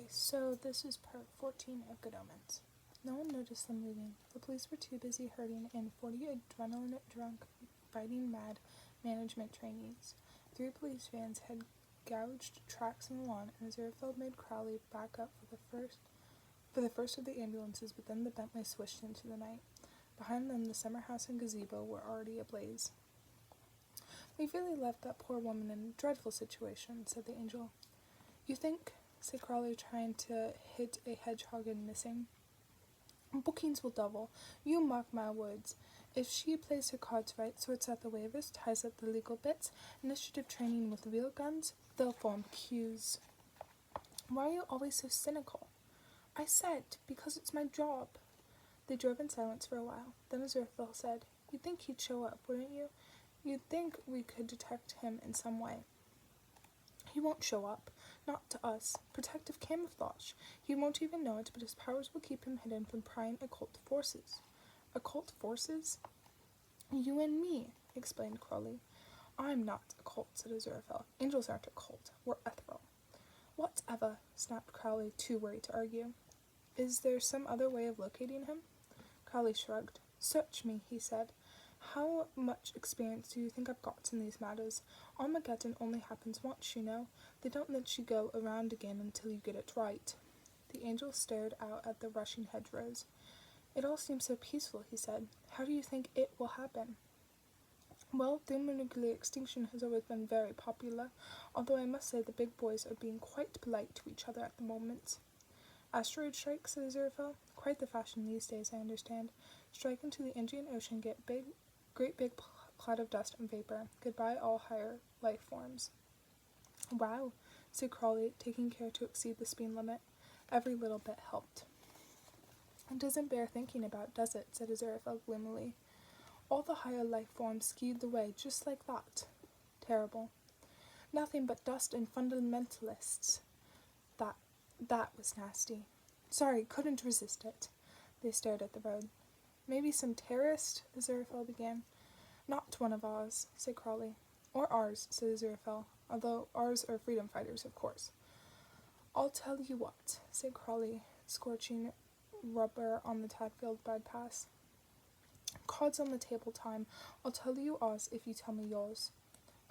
so this is part 14 of Good Omens. No one noticed them leaving. The police were too busy herding in 40 adrenaline-drunk, fighting mad management trainees. 3 police vans had gouged tracks in the lawn, and Aziraphale made Crowley back up for the first of the ambulances, but then the Bentley swished into the night. Behind them, the summer house and gazebo were already ablaze. "We really left that poor woman in a dreadful situation," said the angel. "You think?" said Crowley, trying to hit a hedgehog and missing. "Bookings will double. You mark my words. If she plays her cards right, sorts out the waivers, ties up the legal bits, initiative training with real guns, they'll form queues." "Why are you always so cynical?" "I said, because it's my job." They drove in silence for a while. Then Aziraphale said, "You'd think he'd show up, wouldn't you? You'd think we could detect him in some way." "He won't show up. Not to us. Protective camouflage. He won't even know it, but his powers will keep him hidden from prying occult forces." "Occult forces?" "You and me," explained Crowley. "I'm not a cult," said Aziraphale. "Angels aren't a cult. We're ethereal." "Whatever," snapped Crowley, too worried to argue. "Is there some other way of locating him?" Crowley shrugged. "Search me," he said. "How much experience do you think I've got in these matters? Armageddon only happens once, you know. They don't let you go around again until you get it right." The angel stared out at the rushing hedgerows. "It all seems so peaceful," he said. "How do you think it will happen?" "Well, thermonuclear extinction has always been very popular, although I must say the big boys are being quite polite to each other at the moment." "Asteroid strike," said Aziraphale. "Quite the fashion these days, I understand. Strike into the Indian Ocean, get great big cloud of dust and vapor. Goodbye all higher life forms." "Wow," said Crowley, taking care to exceed the speed limit. Every little bit helped. "It doesn't bear thinking about, does it?" said Aziraphale gloomily. "All the higher life forms skied the way, just like that." "Terrible." "Nothing but dust and fundamentalists." That was nasty. "Sorry, couldn't resist it." They stared at the road. "Maybe some terrorist?" Aziraphale began. "Not one of ours," said Crowley. "Or ours," said Aziraphale, "although ours are freedom fighters, of course." "I'll tell you what," said Crowley, scorching rubber on the Tadfield bypass. "Cards on the table time. I'll tell you ours if you tell me yours."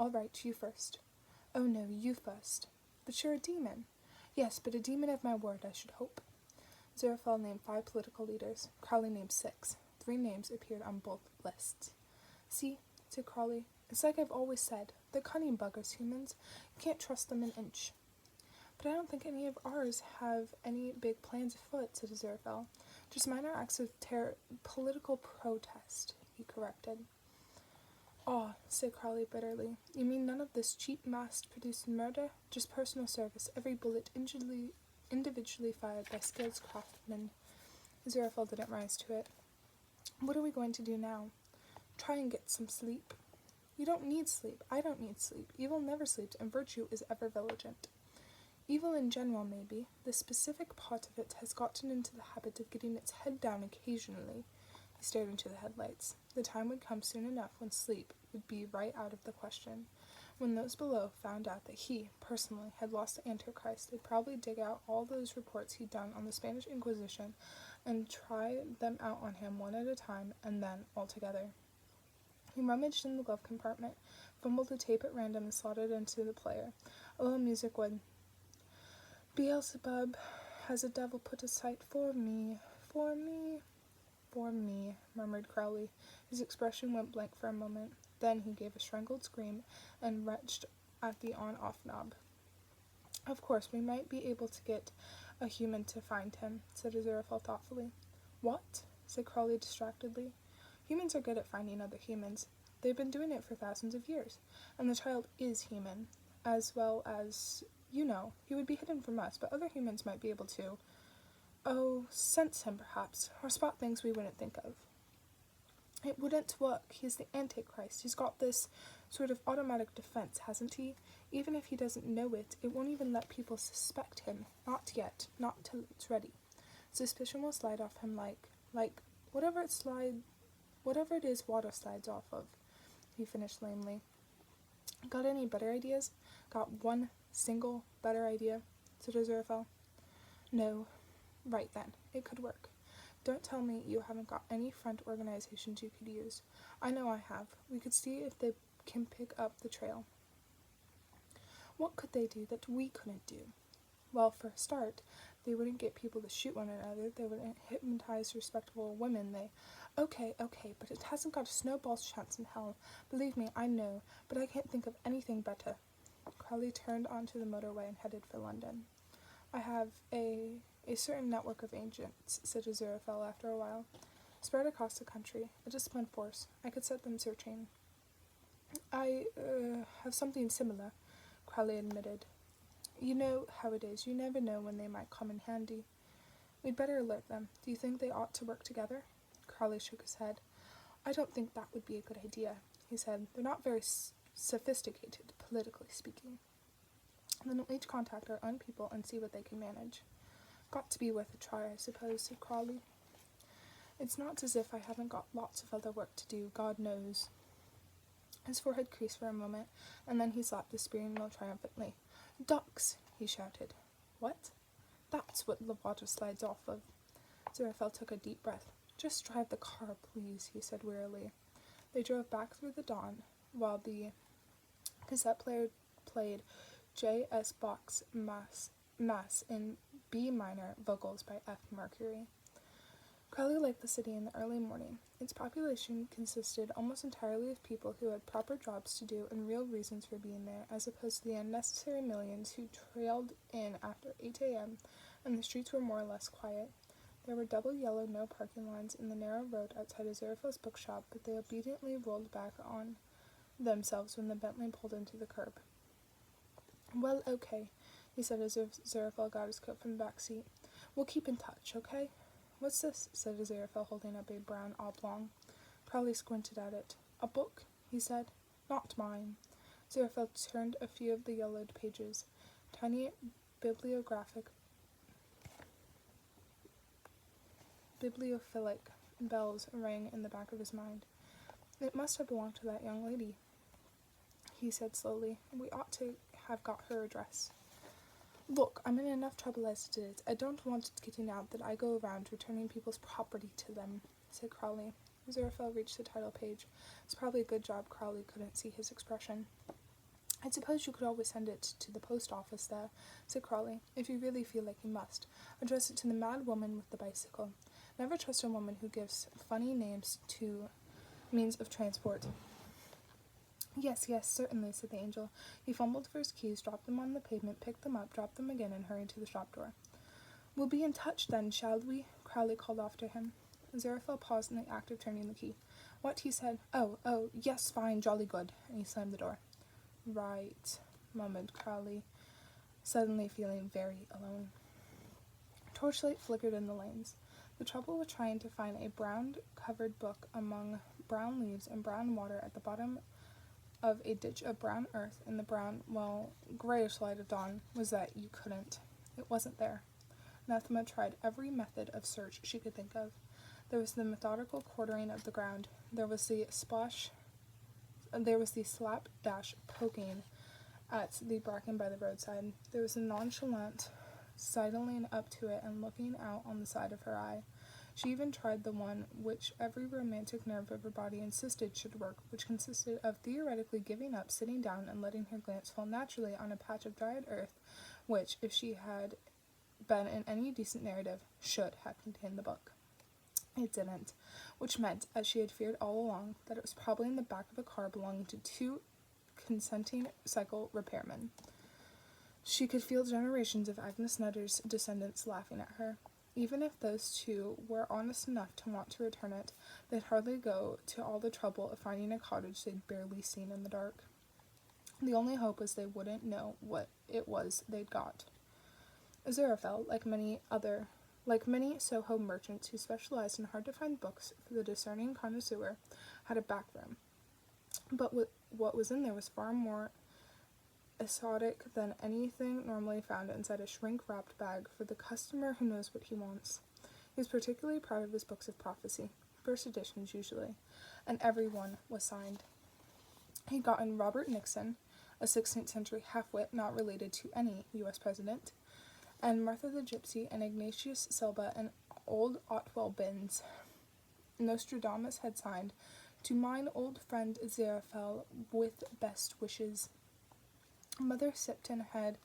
"All right, you first." "Oh no, you first." "But you're a demon." "Yes, but a demon of my word, I should hope." Aziraphale named 5 political leaders. Crowley named 6. 3 names appeared on both lists. "See," said Crowley, "it's like I've always said. They're cunning buggers, humans. You can't trust them an inch." "But I don't think any of ours have any big plans afoot," said Aziraphale. "Just minor acts of political protest," he corrected. "Ah," said Crowley bitterly. "You mean none of this cheap, mass-produced murder? Just personal service, every bullet individually fired by skilled craftsmen." Aziraphale didn't rise to it. "What are we going to do now?" "Try and get some sleep." "You don't need sleep. I don't need sleep. Evil never sleeps, and virtue is ever vigilant." "Evil in general, maybe. The specific part of it has gotten into the habit of getting its head down occasionally." He stared into the headlights. The time would come soon enough when sleep would be right out of the question. When those below found out that he, personally, had lost the Antichrist, they'd probably dig out all those reports he'd done on the Spanish Inquisition and try them out on him one at a time, and then all together. He rummaged in the glove compartment, fumbled a tape at random, and slotted it into the player. A little music would. "Beelzebub has a devil put aside for me, for me, for me," murmured Crowley. His expression went blank for a moment. Then he gave a strangled scream and wrenched at the on-off knob. "Of course, we might be able to get a human to find him," said Aziraphale thoughtfully. "What?" said Crowley distractedly. "Humans are good at finding other humans. They've been doing it for thousands of years. And the child is human, as well as, you know, he would be hidden from us, but other humans might be able to, sense him perhaps, or spot things we wouldn't think of." "It wouldn't work. He's the Antichrist. He's got this sort of automatic defense, hasn't he? Even if he doesn't know it, it won't even let people suspect him. Not yet. Not till it's ready. Suspicion will slide off him like whatever it is water slides off of," he finished lamely. "Got any better ideas?" "Got one single better idea," said Aziraphale. No. Right then, it could work. Don't tell me you haven't got any front organizations you could use. I know I have. We could see if they can pick up the trail. What could they do that we couldn't do? Well, for a start, they wouldn't get people to shoot one another. They wouldn't hypnotize respectable women. Okay, but it hasn't got a snowball's chance in hell. Believe me, I know, but I can't think of anything better. Crowley turned onto the motorway and headed for London. I have a certain network of agents, said Aziraphale after a while, spread across the country, a disciplined force. I could set them searching. I have something similar, Crowley admitted. You know how it is. You never know when they might come in handy. We'd better alert them. Do you think they ought to work together? Crowley shook his head. I don't think that would be a good idea, he said. They're not very sophisticated, politically speaking. Then we'll each contact our own people and see what they can manage. Got to be worth a try, I suppose, said Crowley. It's not as if I haven't got lots of other work to do, God knows. His forehead creased for a moment, and then he slapped the steering wheel triumphantly. Ducks, he shouted. What? That's what the water slides off of. Aziraphale took a deep breath. Just drive the car, please, he said wearily. They drove back through the dawn, while the cassette player played J.S. Bach's Mass in B minor vocals by F. Mercury. Crowley liked the city in the early morning. Its population consisted almost entirely of people who had proper jobs to do and real reasons for being there, as opposed to the unnecessary millions who trailed in after 8 a.m., and the streets were more or less quiet. There were double yellow no parking lines in the narrow road outside Aziraphale's bookshop, but they obediently rolled back on themselves when the Bentley pulled into the curb. Well, okay, he said as Aziraphale got his coat from the back seat. We'll keep in touch, okay? What's this? Said Aziraphale, holding up a brown oblong. Crowley squinted at it. A book? He said. Not mine. Aziraphale turned a few of the yellowed pages. Tiny bibliophilic bells rang in the back of his mind. It must have belonged to that young lady, he said slowly. We ought to have got her address. Look, I'm in enough trouble as it is. I don't want it getting out that I go around returning people's property to them, said Crowley. Aziraphale reached the title page. It's probably a good job Crowley couldn't see his expression. I suppose you could always send it to the post office there, said Crowley, if you really feel like you must. Address it to the mad woman with the bicycle. Never trust a woman who gives funny names to means of transport. Yes, certainly, said the angel. He fumbled for his keys, dropped them on the pavement, picked them up, dropped them again, and hurried to the shop door. We'll be in touch then, shall we? Crowley called after him. Aziraphale paused in the act of turning the key. What? He said. Oh, yes, fine, jolly good, and he slammed the door. Right, murmured Crowley, suddenly feeling very alone. Torchlight flickered in the lanes. The trouble with trying to find a brown-covered book among brown leaves and brown water at the bottom of a ditch of brown earth in the brown, grayish light of dawn was that you couldn't. It wasn't there. Anathema tried every method of search she could think of. There was the methodical quartering of the ground. There was the slapdash poking at the bracken by the roadside. There was the nonchalant sidling up to it and looking out on the side of her eye. She even tried the one which every romantic nerve of her body insisted should work, which consisted of theoretically giving up, sitting down, and letting her glance fall naturally on a patch of dried earth, which, if she had been in any decent narrative, should have contained the book. It didn't, which meant, as she had feared all along, that it was probably in the back of a car belonging to 2 consenting cycle repairmen. She could feel generations of Agnes Nutter's descendants laughing at her. Even if those 2 were honest enough to want to return it, they'd hardly go to all the trouble of finding a cottage they'd barely seen in the dark. The only hope was they wouldn't know what it was they'd got. Aziraphale, like many Soho merchants who specialized in hard-to-find books for the discerning connoisseur, had a back room. But what was in there was far more exotic than anything normally found inside a shrink-wrapped bag for the customer who knows what he wants. He was particularly proud of his books of prophecy, first editions usually, and every one was signed. He'd gotten Robert Nixon, a 16th century half-wit not related to any U.S. president, and Martha the Gypsy, and Ignatius Silva, and old Otwell Binns. Nostradamus had signed, "To mine old friend Aziraphale, with best wishes." Mother Sipton had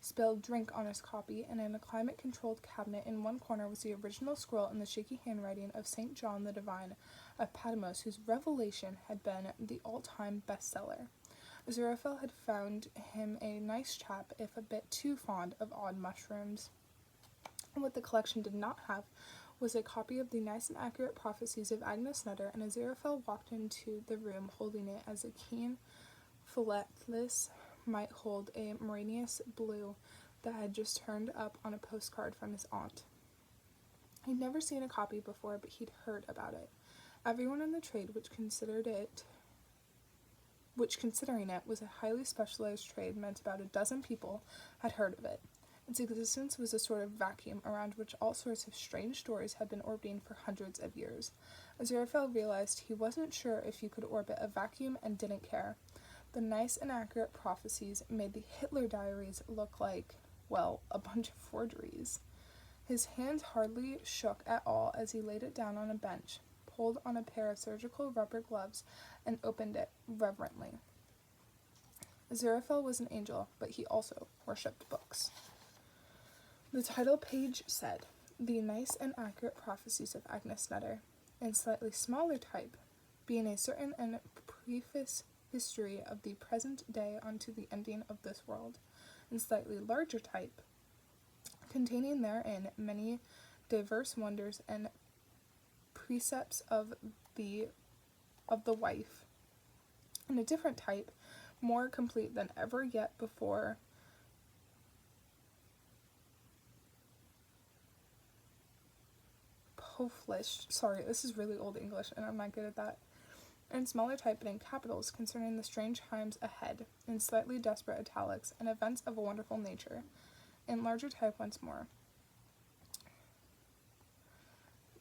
spilled drink on his copy, and in a climate-controlled cabinet in one corner was the original scroll in the shaky handwriting of St. John the Divine of Patmos, whose Revelation had been the all-time bestseller. Aziraphale had found him a nice chap, if a bit too fond of odd mushrooms. And what the collection did not have was a copy of the nice and accurate prophecies of Agnes Nutter, and Aziraphale walked into the room holding it as a keen philatelist might hold a Marinius blue that had just turned up on a postcard from his aunt. He'd never seen a copy before, but he'd heard about it. Everyone in the trade, which considering it was a highly specialized trade, meant about a dozen people, had heard of it. Its existence was a sort of vacuum around which all sorts of strange stories had been orbiting for hundreds of years. Aziraphale realized he wasn't sure if he could orbit a vacuum and didn't care. The nice and accurate prophecies made the Hitler diaries look like, well, a bunch of forgeries. His hand hardly shook at all as he laid it down on a bench, pulled on a pair of surgical rubber gloves, and opened it reverently. Aziraphale was an angel, but he also worshipped books. The title page said, "The Nice and Accurate Prophecies of Agnes Nutter," in slightly smaller type, being a certain and preface history of the present day unto the ending of this world, in slightly larger type, containing therein many diverse wonders and precepts of the wife, in a different type, more complete than ever yet before, published. Sorry, this is really old English, and I'm not good at that. In smaller type but in capitals, concerning the strange times ahead, in slightly desperate italics, and events of a wonderful nature. In larger type once more.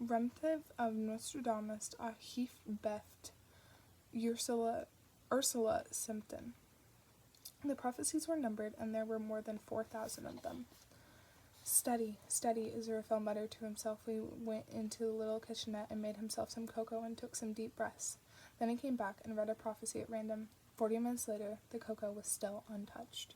Remthiv of Nostradamus a Heath Beft Ursula Simpton. The prophecies were numbered, and there were more than 4,000 of them. Steady, Aziraphale muttered to himself. He went into the little kitchenette and made himself some cocoa and took some deep breaths. Then he came back and read a prophecy at random. 40 minutes later, the cocoa was still untouched.